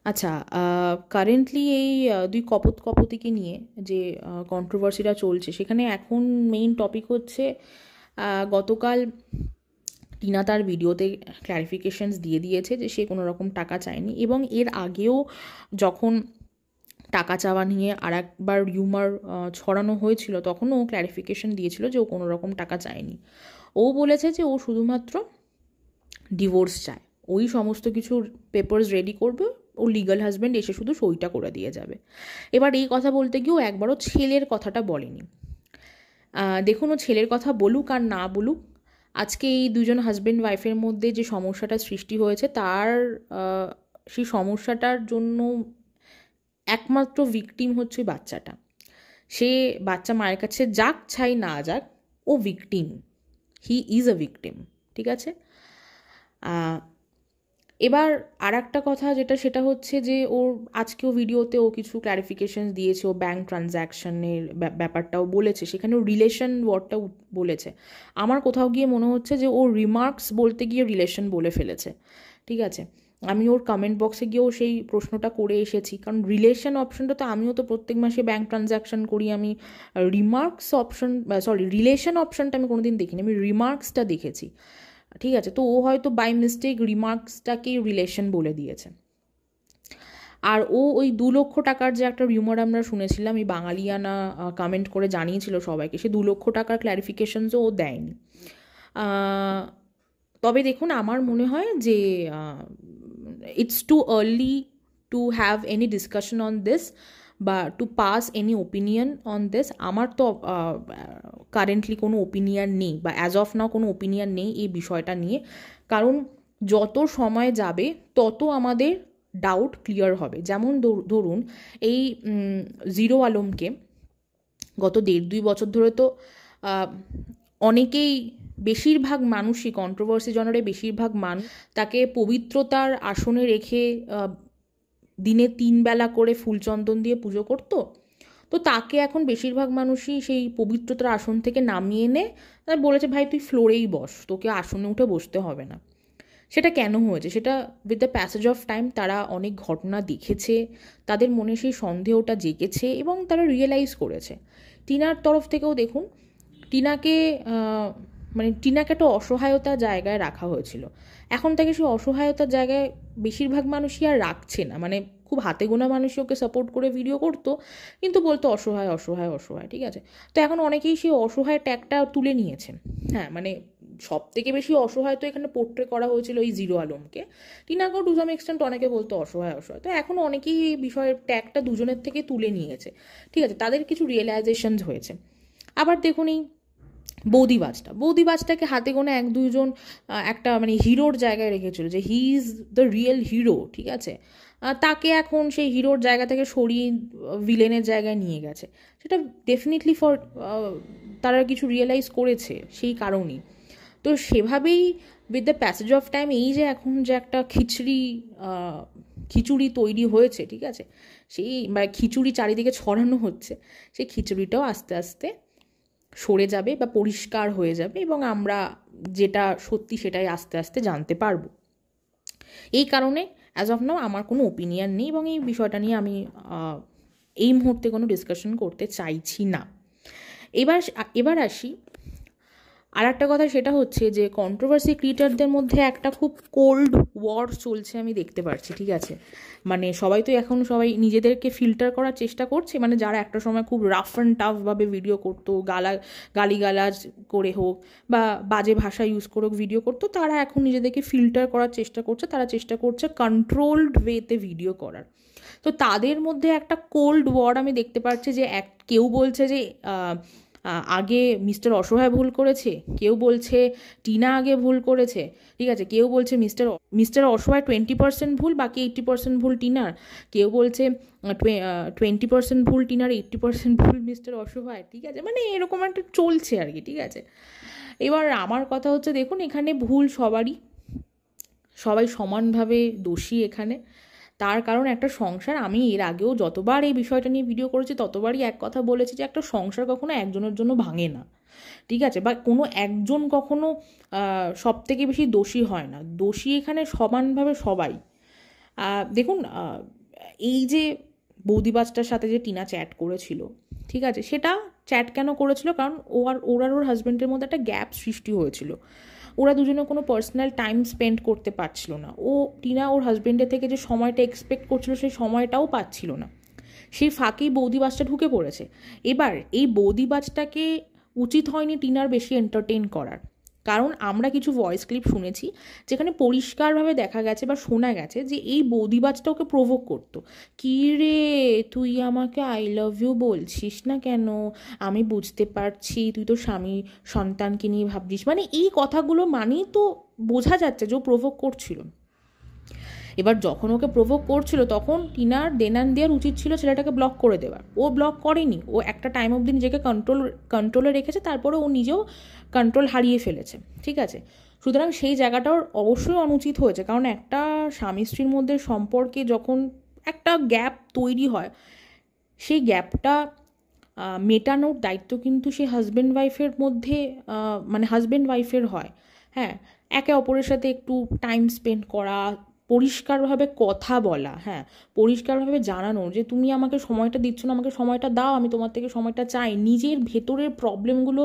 আচ্ছা, কারেন্টলি এই দুই কপোতিকে নিয়ে যে কন্ট্রোভার্সিটা চলছে, সেখানে এখন মেইন টপিক হচ্ছে গতকাল টিনা তার ভিডিওতে ক্ল্যারিফিকেশনস দিয়ে দিয়েছে যে সে কোনো রকম টাকা চায়নি, এবং এর আগেও যখন টাকা চাওয়া নিয়ে আর একবার রিউমার ছড়ানো হয়েছিল তখনও ও ক্ল্যারিফিকেশন দিয়েছিল যে ও কোনো রকম টাকা চায়নি। ও বলেছে যে ও শুধুমাত্র ডিভোর্স চায়, ওই সমস্ত কিছু পেপারস রেডি করবে, ও লিগাল হাজব্যান্ড এসে শুধু সইটা করে দিয়ে যাবে। এবার এই কথা বলতে গিয়েও একবারও ছেলের কথাটা বলেনি। দেখুন, ও ছেলের কথা বলুক আর না বলুক, আজকে এই দুজন হাজব্যান্ড ওয়াইফের মধ্যে যে সমস্যাটা সৃষ্টি হয়েছে তার সেই সমস্যাটার জন্য একমাত্র ভিকটিম হচ্ছে বাচ্চাটা। সে বাচ্চা মায়ের কাছে যাক চাই না যাক, ও victim, he is a victim, ঠিক আছে। এবার আর একটা কথা সেটা হচ্ছে যে ওর আজকেও ভিডিওতে ও কিছু ক্ল্যারিফিকেশন দিয়েছে, ও ব্যাঙ্ক ট্রানজ্যাকশনের ব্যাপারটাও বলেছে, সেখানে ও রিলেশন ওয়ার্ডটাও বলেছে। আমার কোথাও গিয়ে মনে হচ্ছে যে ও রিমার্কস বলতে গিয়ে রিলেশন বলে ফেলেছে, ঠিক আছে। আমি ওর কমেন্ট বক্সে গিয়েও সেই প্রশ্নটা করে এসেছি, কারণ রিলেশন অপশনটা তো আমিও তো প্রত্যেক মাসে ব্যাঙ্ক ট্রানজ্যাকশন করি, আমি রিমার্কস অপশন রিলেশন অপশনটা আমি কোনোদিন দেখিনি, আমি রিমার্কসটা দেখেছি, ঠিক আছে। তো ও হয়তো বাই মিস্টেক রিমার্কসটাকেই রিলেশন বলে দিয়েছে। আর ও ওই 2 লক্ষ টাকার যে একটা রিউমার আমরা শুনেছিলাম, এই বাঙালিয়ানা কমেন্ট করে জানিয়েছিল সবাইকে, সে 2 লক্ষ টাকার ক্ল্যারিফিকেশনসও ও দেয়নি। তবে দেখুন, আমার মনে হয় যে it's too early to have any discussion on this বা to pass any opinion on this. আমার তো কারেন্টলি কোনো ওপিনিয়ন নেই, বা অ্যাজ অফ নাও কোনো ওপিনিয়ন নেই এই বিষয়টা নিয়ে, কারণ যত সময় যাবে তত আমাদের ডাউট ক্লিয়ার হবে। যেমন ধরুন এই জিরো আলমকে গত 1.5-2 বছর ধরে তো অনেকেই, বেশিরভাগ মানুষই, কন্ট্রোভার্সি জনারে বেশিরভাগ মানুষ তাকে পবিত্রতার আসনে রেখে দিনে 3 বেলা করে ফুলচন্দন দিয়ে পুজো করতো। তো তাকে এখন বেশিরভাগ মানুষই সেই পবিত্রতার আসন থেকে নামিয়ে এনে তাই বলেছে, ভাই তুই ফ্লোরেই বস, তোকে আসনে উঠে বসতে হবে না। সেটা কেন হয়েছে? সেটা with the passage of time তারা অনেক ঘটনা দেখেছে, তাদের মনে সেই সন্দেহটা জেগেছে এবং তারা রিয়েলাইজ করেছে। টিনার তরফ থেকেও দেখুন, টিনাকে টিনাকে একটা অসহায়তার জায়গায় রাখা হয়েছিল, এখন তাকে সেই অসহায়তার জায়গায় বেশিরভাগ মানুষই আর রাখছে না। খুব হাতে গোনা মানুষই ওকে সাপোর্ট করে ভিডিও করতো, কিন্তু বলতো অসহায় অসহায় অসহায়, ঠিক আছে। তো এখন অনেকেই সেই অসহায় ট্যাগটা তুলে নিয়েছেন। হ্যাঁ, সব থেকে বেশি অসহায় তো এখানে পোর্ট্রে করা হয়েছিল এই জিরো আলমকে। টিনাকেও টু সাম এক্সটেন্ট অনেকে বলতো অসহায় অসহায়। তো এখন অনেকেই এই বিষয়ের ট্যাগটা দুজনের থেকে তুলে নিয়েছে, ঠিক আছে, তাদের কিছু রিয়েলাইজেশনস হয়েছে। আবার দেখুন এই বৌদিবাজটাকে হাতে গোনা 1-2 জন একটা হিরোর জায়গায় রেখেছিল, যে he is the real hero, ঠিক আছে। তাকে এখন সেই হিরোর জায়গা থেকে সরিয়ে ভিলেনের জায়গায় নিয়ে গেছে। সেটা ডেফিনেটলি তারা কিছু রিয়েলাইজ করেছে সেই কারণেই। তো সেভাবেই with the passage of time এই যে এখন যে একটা খিচুড়ি তৈরি হয়েছে, ঠিক আছে, সেই খিচুড়ি চারিদিকে ছড়ানো হচ্ছে, সেই খিচুড়িটাও আস্তে আস্তে সরে যাবে বা পরিষ্কার হয়ে যাবে, এবং আমরা যেটা সত্যি সেটাই আস্তে আস্তে জানতে পারবো। এই কারণে অ্যাজ অফ নাও আমার কোনো ওপিনিয়ন নেই, এবং এই বিষয়টা নিয়ে আমি এই মুহূর্তে কোনো ডিসকাশন করতে চাইছি না। এবার আসি আর একটা কথা, সেটা হচ্ছে যে কন্ট্রোভার্সি ক্রিয়েটারদের মধ্যে একটা খুব কোল্ড ওয়ার চলছে আমি দেখতে পাচ্ছি, ঠিক আছে। সবাই তো এখন নিজেদেরকে ফিল্টার করার চেষ্টা করছে, যারা একটা সময় খুব রাফ অ্যান্ড টাফভাবে ভিডিও করতো, গালিগালাজ করে হোক বা বাজে ভাষা ইউজ করে হোক ভিডিও করতো, তারা এখন নিজেদেরকে ফিল্টার করার চেষ্টা করছে, তারা চেষ্টা করছে কন্ট্রোলড ওয়েতে ভিডিও করার। তো তাদের মধ্যে একটা কোল্ড ওয়ার আমি দেখতে পাচ্ছি, যে কেউ বলছে যে আগে মিস্টার অসহায় ভুল করেছে, কেউ বলছে টিনা আগে ভুল করেছে, ঠিক আছে, কেউ বলছে মিস্টার অসহায় 20% ভুল, বাকি 80% ভুল টিনার, কেউ বলছে 20% ভুল টিনার, 80% ভুল মিস্টার অসহায়, ঠিক আছে। এরকম একটা চলছে আর কি, ঠিক আছে। এবার আমার কথা হচ্ছে, দেখুন এখানে ভুল সবারই, সবাই সমানভাবে দোষী এখানে। তার কারণ একটা সংসার, আমি এর আগেও যতবার এই বিষয়টা নিয়ে ভিডিও করেছি ততবারই এক কথা বলেছি, যে একটা সংসার কখনো একজনের জন্য ভাঙে না, ঠিক আছে, বা কোনো একজন কখনো সব থেকে বেশি দোষী হয় না। দোষী এখানে সমানভাবে সবাই, দেখুন, এই যে বৌদিবাজটার সাথে যে টিনা চ্যাট করেছিল, ঠিক আছে, সেটা চ্যাট কেন করেছিল? কারণ ওর আর ওর হাজব্যান্ডের মধ্যে একটা গ্যাপ সৃষ্টি হয়েছিল। ওরা দুজনে কোনো পার্সোনাল টাইম স্পেন্ড করতে পারছিল না। টিনা ওর হাজব্যান্ডের থেকে যে সময়টা এক্সপেক্ট করছিল সেই সময়টাও পাচ্ছিল না। সেই ফাঁকেই বৌদিবাজটা ঢুকে পড়েছে। এবার এই বৌদিবাজটাকে উচিত হয়নি টিনার বেশি এন্টারটেইন করার, কারণ আমরা কিছু ভয়েস ক্লিপ শুনেছি যেখানে পরিষ্কারভাবে দেখা গেছে বা শোনা গেছে যে এই বৌদিবাজটা ওকে প্রভোক করতো। কী রে, তুই আমাকে আই লাভ ইউ বলছিস না কেন? আমি বুঝতে পারছি তুই তো স্বামী সন্তানকে নিয়ে ভাবছিস, মানে এই কথাগুলো মানেই তো বোঝা যাচ্ছে যে ও প্রভোক করছিল। এবার যখন ওকে প্রভোক করছিল তখন টিনার দেনান দেওয়ার উচিত ছিল ছেলেটাকে ব্লক করে দেওয়ার। ও ব্লক করেনি, ও একটা টাইম অবধি নিজেকে কন্ট্রোলে রেখেছে, তারপরে ও নিজেও কন্ট্রোল হারিয়ে ফেলেছে, ঠিক আছে। সুতরাং সেই জায়গাটাও অবশ্যই অনুচিত হয়েছে, কারণ একটা স্বামী স্ত্রীর মধ্যে সম্পর্কে যখন একটা গ্যাপ তৈরি হয়, সেই গ্যাপটা মেটানোর দায়িত্ব কিন্তু সেই হাজব্যান্ড ওয়াইফের মধ্যে, মানে হাজব্যান্ড ওয়াইফের হয়। হ্যাঁ, একে অপরের সাথে একটু টাইম স্পেন্ড করা, পরিষ্কারভাবে কথা বলা, হ্যাঁ, পরিষ্কারভাবে জানানো যে তুমি আমাকে সময়টা দিচ্ছ না, আমাকে সময়টা দাও, আমি তোমার থেকে সময়টা চাই, নিজের ভেতরের প্রবলেমগুলো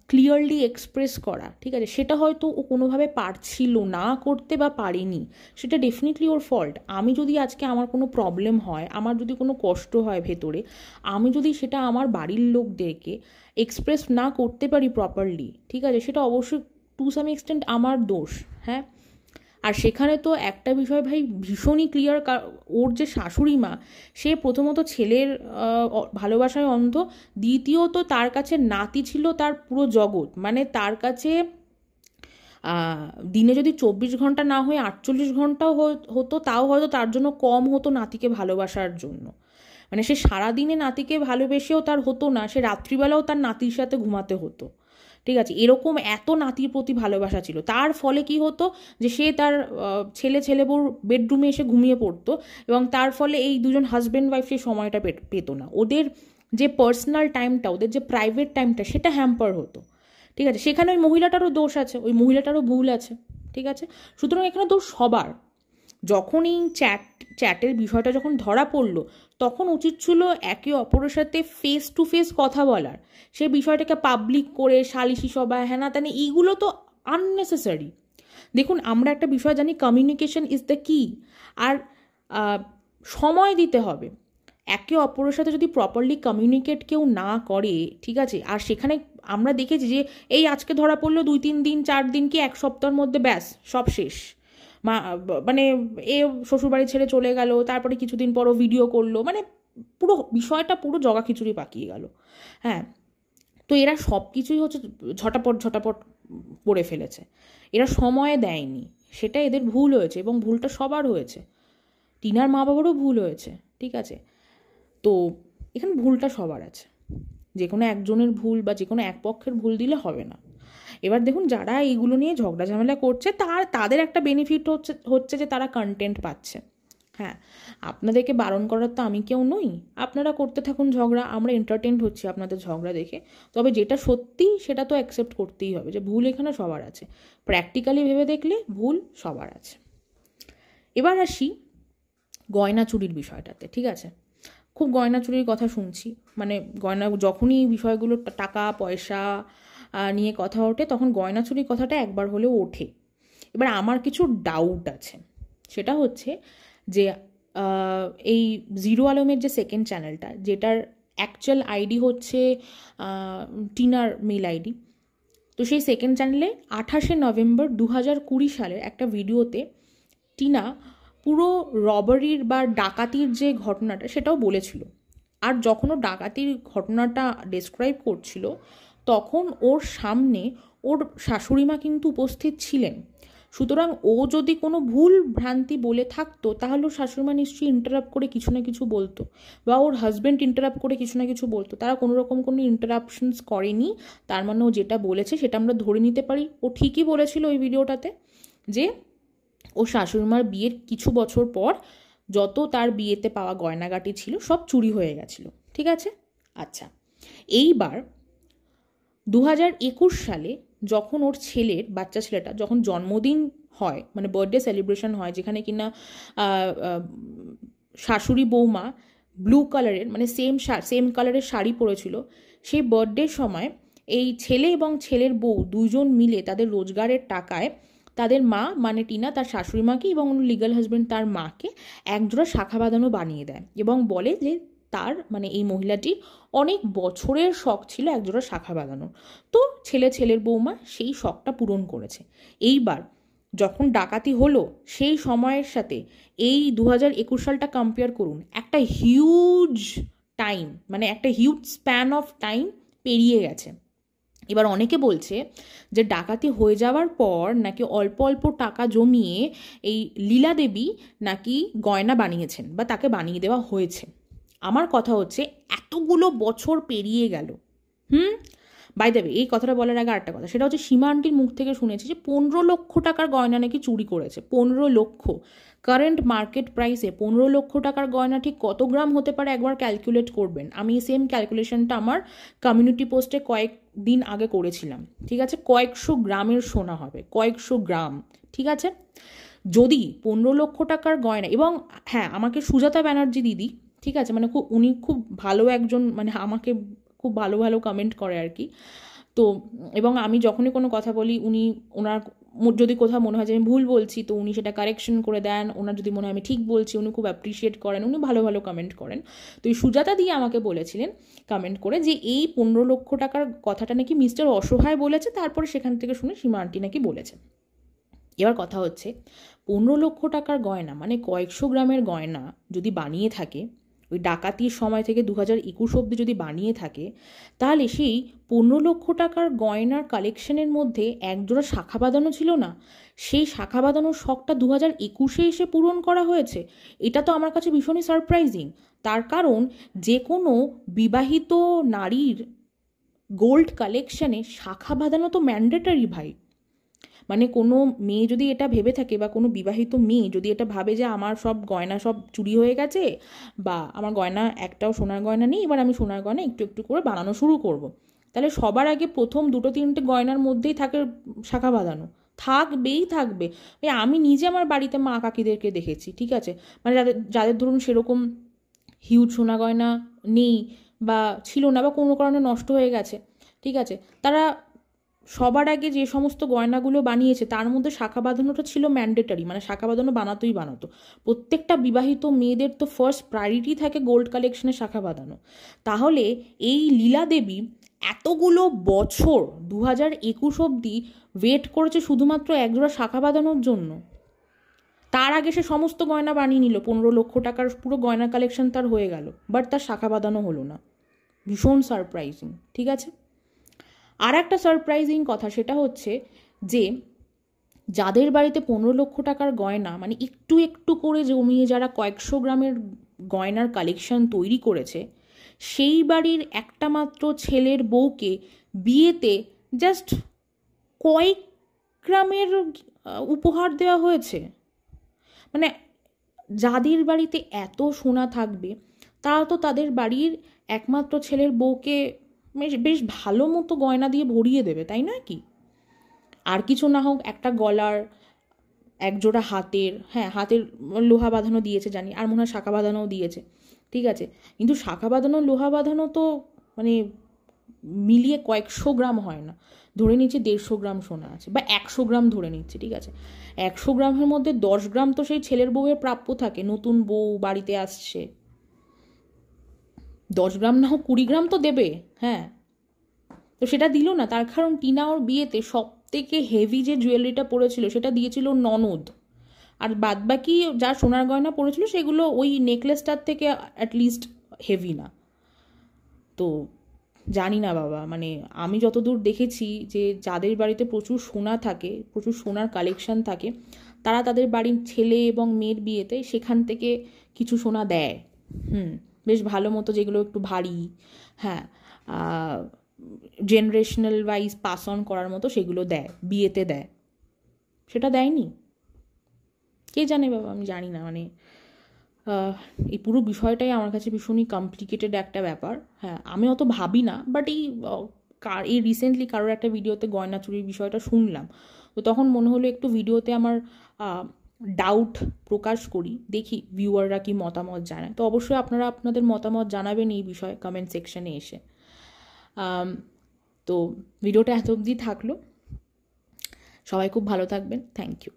ক্লিয়ারলি এক্সপ্রেস করা, ঠিক আছে। সেটা হয়তো ও কোনোভাবে পারছিল না করতে বা পারেনি, সেটা ডেফিনেটলি ওর ফল্ট। আমি যদি আজকে আমার কোনো প্রবলেম হয়, আমার যদি কোনো কষ্ট হয় ভেতরে, আমি যদি সেটা আমার বাড়ির লোকদেরকে এক্সপ্রেস না করতে পারি প্রপারলি, ঠিক আছে, সেটা অবশ্যই টু সাম এক্সটেন্ট আমার দোষ। হ্যাঁ, আর সেখানে তো একটা বিষয় ভাই ভীষণই ক্লিয়ার, ওর যে শাশুড়ি মা, সে প্রথমত ছেলের ভালোবাসায় অন্ধ, দ্বিতীয়ত তার কাছে নাতি ছিল তার পুরো জগৎ। মানে তার কাছে দিনে যদি 24 ঘন্টা না হয়ে 48 ঘন্টাও হতো, তাও হয়তো তার জন্য কম হতো নাতিকে ভালোবাসার জন্য। মানে সে সারাদিনে নাতিকে ভালোবেসেও তার হতো না, সে রাত্রিবেলাও তার নাতির সাথে ঘুমাতে হতো, ঠিক আছে। এরকম এত নাতির প্রতি ভালোবাসা ছিল। তার ফলে কি হতো যে সে তার ছেলেবউর বেডরুমে এসে ঘুমিয়ে পড়তো, এবং তার ফলে এই দুজন হাজব্যান্ড ওয়াইফ সেই সময়টা পেতো না। ওদের যে পার্সোনাল টাইমটা, ওদের যে প্রাইভেট টাইমটা, সেটা হ্যাম্পার হতো, ঠিক আছে। সেখানে ওই মহিলাটারও দোষ আছে, ওই মহিলাটারও ভুল আছে, ঠিক আছে। সুতরাং এখানে দোষ সবার। যখন এই চ্যাটের বিষয়টা যখন ধরা পড়লো, তখন উচিত ছিল একে অপরের সাথে ফেস টু ফেস কথা বলার। সেই বিষয়টাকে পাবলিক করে সালিশি সভা হ্যানা ত্যানা, এইগুলো তো আননেসেসারি। দেখুন, আমরা একটা বিষয় জানি, কমিউনিকেশন ইজ দ্য কি। আর সময় দিতে হবে। একে অপরের সাথে যদি প্রপারলি কমিউনিকেট কেউ না করে, ঠিক আছে, আর সেখানে আমরা দেখেছি যে এই আজকে ধরা পড়লো, 2-3 দিন 4 দিন কি 1 সপ্তাহের মধ্যে ব্যাস সব শেষ। মানে এ শ্বশুরবাড়ি ছেড়ে চলে গেল, তারপরে কিছুদিন পরও ভিডিও করলো, মানে পুরো বিষয়টা পুরো জগা খিচুড়ি পাকিয়ে গেল। হ্যাঁ, তো এরা সব কিছুই হচ্ছে ঝটাপট করে ফেলেছে, এরা সময় দেয়নি, সেটা এদের ভুল হয়েছে, এবং ভুলটা সবার হয়েছে, টিনার মা বাবারও ভুল হয়েছে, ঠিক আছে। তো এখানে ভুলটা সবার আছে, যে কোনো একজনের ভুল বা যে কোনো এক পক্ষের ভুল দিলে হবে না। এবার দেখুন, যারা এইগুলো নিয়ে ঝগড়া ঝামেলা করছে, তাদের একটা বেনিফিট হচ্ছে যে তারা কন্টেন্ট পাচ্ছে। হ্যাঁ, আপনাদেরকে বারণ করার তো আমি কেউ নই, আপনারা করতে থাকুন ঝগড়া, আমরা এন্টারটেইনড হচ্ছি আপনাদের ঝগড়া দেখে। তবে যেটা সত্যি সেটা তো অ্যাকসেপ্ট করতেই হবে যে ভুল এখানে সবার আছে, প্র্যাকটিক্যালি ভেবে দেখলে ভুল সবার আছে। এবার আসি গয়না চুরির বিষয়টাতে, ঠিক আছে। খুব গয়না চুরির কথা শুনছি, মানে গয়না যখনই বিষয়গুলো টাকা পয়সা নিয়ে কথা ওঠে, তখন গয়না চুরির কথাটা একবার হলেও ওঠে। এবার আমার কিছু ডাউট আছে, সেটা হচ্ছে যে এই জিরো আলমের যে সেকেন্ড চ্যানেলটা, যেটার অ্যাকচুয়াল আইডি হচ্ছে টিনার মেল আইডি, তো সেই সেকেন্ড চ্যানেলে 28শে নভেম্বর 2020 সালের একটা ভিডিওতে টিনা পুরো রবারির বা ডাকাতির যে ঘটনাটা সেটাও বলেছিল। আর যখন ও ডাকাতির ঘটনাটা ডেসক্রাইব করছিল, তখন ওর সামনে ওর শাশুড়িমা কিন্তু উপস্থিত ছিলেন। সুতরাং ও যদি কোনো ভুল ভ্রান্তি বলে থাকতো, তাহলে ওর শাশুড়িমা নিশ্চয়ই ইন্টারাপ্ট করে কিছু না কিছু বলতো, বা ওর হাজব্যান্ড ইন্টারাপ্ট করে কিছু না কিছু বলতো। তারা কোনো রকম কোনো ইন্টারাপশনস করেনি, তার মানে ও যেটা বলেছে সেটা আমরা ধরে নিতে পারি ও ঠিকই বলেছিল ওই ভিডিওটাতে, যে ও শাশুড়িমার বিয়ের কিছু বছর পর যত তার বিয়েতে পাওয়া গয়নাগাটি ছিল সব চুরি হয়ে গেছিল, ঠিক আছে। আচ্ছা, এইবার 2021 সালে যখন ওর বাচ্চা ছেলেটা যখন জন্মদিন হয়, মানে বার্থডে সেলিব্রেশন হয়, যেখানে কিনা শাশুড়ি বৌমা ব্লু কালারের মানে সেম কালারের শাড়ি পরেছিল, সেই বার্থডের সময় এই ছেলে এবং ছেলের বউ দুজন মিলে তাদের রোজগারের টাকায় তাদের মা মানে টিনা তার শাশুড়ি মাকে এবং লিগাল হাজব্যান্ড তার মাকে একজোড়া শাখা বাঁধানো বানিয়ে দেয় এবং বলে যে তার মানে এই মহিলাটির অনেক বছরের শখ ছিল একজোড়া শাখা বাঁধানোর। তো ছেলের বৌমা সেই শখটা পূরণ করেছে। এইবার যখন ডাকাতি হলো সেই সময়ের সাথে এই 2021 সালটা কম্পেয়ার করুন, একটা হিউজ টাইম মানে একটা হিউজ স্প্যান অফ টাইম পেরিয়ে গেছে। এবার অনেকে বলছে যে ডাকাতি হয়ে যাওয়ার পর নাকি অল্প অল্প টাকা জমিয়ে এই লীলা দেবী নাকি গয়না বানিয়েছেন বা তাকে বানিয়ে দেওয়া হয়েছে। আমার কথা হচ্ছে এতগুলো বছর পেরিয়ে গেল। বাই দ্য ওয়ে, এই কথাটা বলার আগে আরেকটা কথা, সেটা হচ্ছে সীমা আন্টির মুখ থেকে শুনেছি যে 15 লক্ষ টাকার গয়না নাকি চুরি করেছে। 15 লক্ষ কারেন্ট মার্কেট প্রাইসে 15 লক্ষ টাকার গয়না ঠিক কত গ্রাম হতে পারে একবার ক্যালকুলেট করবেন। আমি সেম ক্যালকুলেশনটা আমার কমিউনিটি পোস্টে কয়েকদিন আগে করেছিলাম, ঠিক আছে? কয়েকশো গ্রামের সোনা হবে, কয়েকশো গ্রাম, ঠিক আছে? যদি 15 লক্ষ টাকার গয়না, এবং হ্যাঁ আমাকে সুজাতা ব্যানার্জি দিদি, ঠিক আছে, মানে উনি খুব ভালো একজন, মানে আমাকে খুব ভালো ভালো কমেন্ট করে আর কি। তো এবং আমি যখনই কোনো কথা বলি ওনার যদি কোথাও মনে হয় যে আমি ভুল বলছি তো উনি সেটা কারেকশন করে দেন, ওনার যদি মনে হয় আমি ঠিক বলছি উনি খুব অ্যাপ্রিসিয়েট করেন, উনি ভালো ভালো কমেন্ট করেন। তো এই সুজাতা দিয়ে আমাকে বলেছিলেন কমেন্ট করে যে এই 15 লক্ষ টাকার কথাটা নাকি মিস্টার অসহায় বলেছে, তারপরে সেখান থেকে শুনে সীমা আন্টি নাকি বলেছে। এবার কথা হচ্ছে 15 লক্ষ টাকার গয়না মানে কয়েকশো গ্রামের গয়না যদি বানিয়ে থাকে, ওই ডাকাতির সময় থেকে 2021 অব্দি যদি বানিয়ে থাকে, তাহলে সেই 15 লক্ষ টাকার গয়নার কালেকশনের মধ্যে একজোড়া শাখা বাঁধানো ছিল না, সেই শাখা বাঁধানোর শখটা 2021-এ এসে পূরণ করা হয়েছে। এটা তো আমার কাছে ভীষণই সারপ্রাইজিং। তার কারণ যে কোনো বিবাহিত নারীর গোল্ড কালেকশনে শাখা বাঁধানো তো ম্যান্ডেটারি ভাই। মানে কোনো মেয়ে যদি এটা ভেবে থাকে বা কোনো বিবাহিত মেয়ে যদি এটা ভাবে যে আমার সব গয়না সব চুরি হয়ে গেছে বা আমার গয়না একটাও সোনার গয়না নেই, এবার আমি সোনার গয়না একটু একটু করে বানানো শুরু করব, তাহলে সবার আগে প্রথম 2-3টে গয়নার মধ্যেই থাকে শাখা বাঁধানো, থাকবেই থাকবে। আমি নিজে আমার বাড়িতে মা কাকিদেরকে দেখেছি, ঠিক আছে, মানে যাদের যাদের ধরুন সেরকম হিউজ সোনা গয়না নেই বা ছিল না বা কোনো কারণে নষ্ট হয়ে গেছে, ঠিক আছে, তারা সবার আগে যে সমস্ত গয়নাগুলো বানিয়েছে তার মধ্যে শাখা বাঁধানোটা ছিল ম্যান্ডেটারি, মানে শাখা বাঁধানো বানাতো। প্রত্যেকটা বিবাহিত মেয়েদের তো ফার্স্ট প্রায়োরিটি থাকে গোল্ড কালেকশনে শাখা বাঁধানো। তাহলে এই লীলা দেবী এতগুলো বছর 2021 অবধি ওয়েট করেছে শুধুমাত্র একজোড়া শাখা বাঁধানোর জন্য। তার আগে সে সমস্ত গয়না বানিয়ে নিল, 15 লক্ষ টাকার পুরো গয়না কালেকশন তার হয়ে গেল, বাট তার শাখা বাঁধানো হলো না। ভীষণ সারপ্রাইজিং, ঠিক আছে? আর একটা সারপ্রাইজিং কথা সেটা হচ্ছে যে যাদের বাড়িতে 15 লক্ষ টাকার গয়না মানে একটু একটু করে জমিয়ে যারা কয়েকশো গ্রামের গয়নার কালেকশন তৈরি করেছে, সেই বাড়ির একটা মাত্র ছেলের বউকে বিয়েতে জাস্ট কয়েক গ্রামের উপহার দেওয়া হয়েছে। মানে যাদের বাড়িতে এত সোনা থাকবে তারা তো তাদের বাড়ির একমাত্র ছেলের বউকে বেশ ভালো মতো গয়না দিয়ে ভরিয়ে দেবে, তাই নয় কি? আর কিছু না হোক একটা গলার, একজোড়া হাতের, হ্যাঁ হাতের লোহা বাঁধানো দিয়েছে জানি, আর মনে হয় শাখা বাঁধানোও দিয়েছে, ঠিক আছে, কিন্তু শাখা বাঁধানো লোহা বাঁধানো তো মানে মিলিয়ে কয়েকশো গ্রাম হয় না, ধরে নিচ্ছি 150 গ্রাম সোনা আছে বা 100 গ্রাম ধরে নিচ্ছি, ঠিক আছে, 100 গ্রামের মধ্যে 10 গ্রাম তো সেই ছেলের বউয়ের প্রাপ্য থাকে, নতুন বউ বাড়িতে আসছে, 10 গ্রাম না হোক 20 গ্রাম তো দেবে, হ্যাঁ, তো সেটা দিল না। তার কারণ টিনা ওর বিয়েতে সব থেকে হেভি যে জুয়েলারিটা পরেছিল সেটা দিয়েছিল ননদ, আর বাদবাকি যা সোনার গয়না পরেছিল সেগুলো ওই নেকলেসটার থেকে অ্যাটলিস্ট হেভি না। তো জানি না বাবা, মানে আমি যতদূর দেখেছি যে যাদের বাড়িতে প্রচুর সোনা থাকে, প্রচুর সোনার কালেকশন থাকে, তারা তাদের বাড়ির ছেলে এবং মেয়ের বিয়েতে সেখান থেকে কিছু সোনা দেয়, বেশ ভালো মতো, যেগুলো একটু ভারী, হ্যাঁ, জেনারেশনাল ওয়াইজ পাস অন করার মতো সেগুলো দেয়, বিয়েতে দেয়। সেটা দেয়নি, কে জানে বাবা, আমি জানি না। মানে এই পুরো বিষয়টাই আমার কাছে ভীষণই কমপ্লিকেটেড একটা ব্যাপার। হ্যাঁ, আমি অত ভাবি না, বাট এই এই রিসেন্টলি কারোর একটা ভিডিওতে গয়না চুরির বিষয়টা শুনলাম, তো তখন মনে হলো একটু ভিডিওতে আমার ডাউট প্রকাশ করি, দেখি ভিউয়াররা কি মতামত জানায়। তো অবশ্যই আপনারা আপনাদের মতামত জানাবেন এই বিষয়ে কমেন্ট সেকশনে এসে। তো ভিডিওটা এত অবধি থাকলো, সবাই খুব ভালো থাকবেন, থ্যাংক ইউ।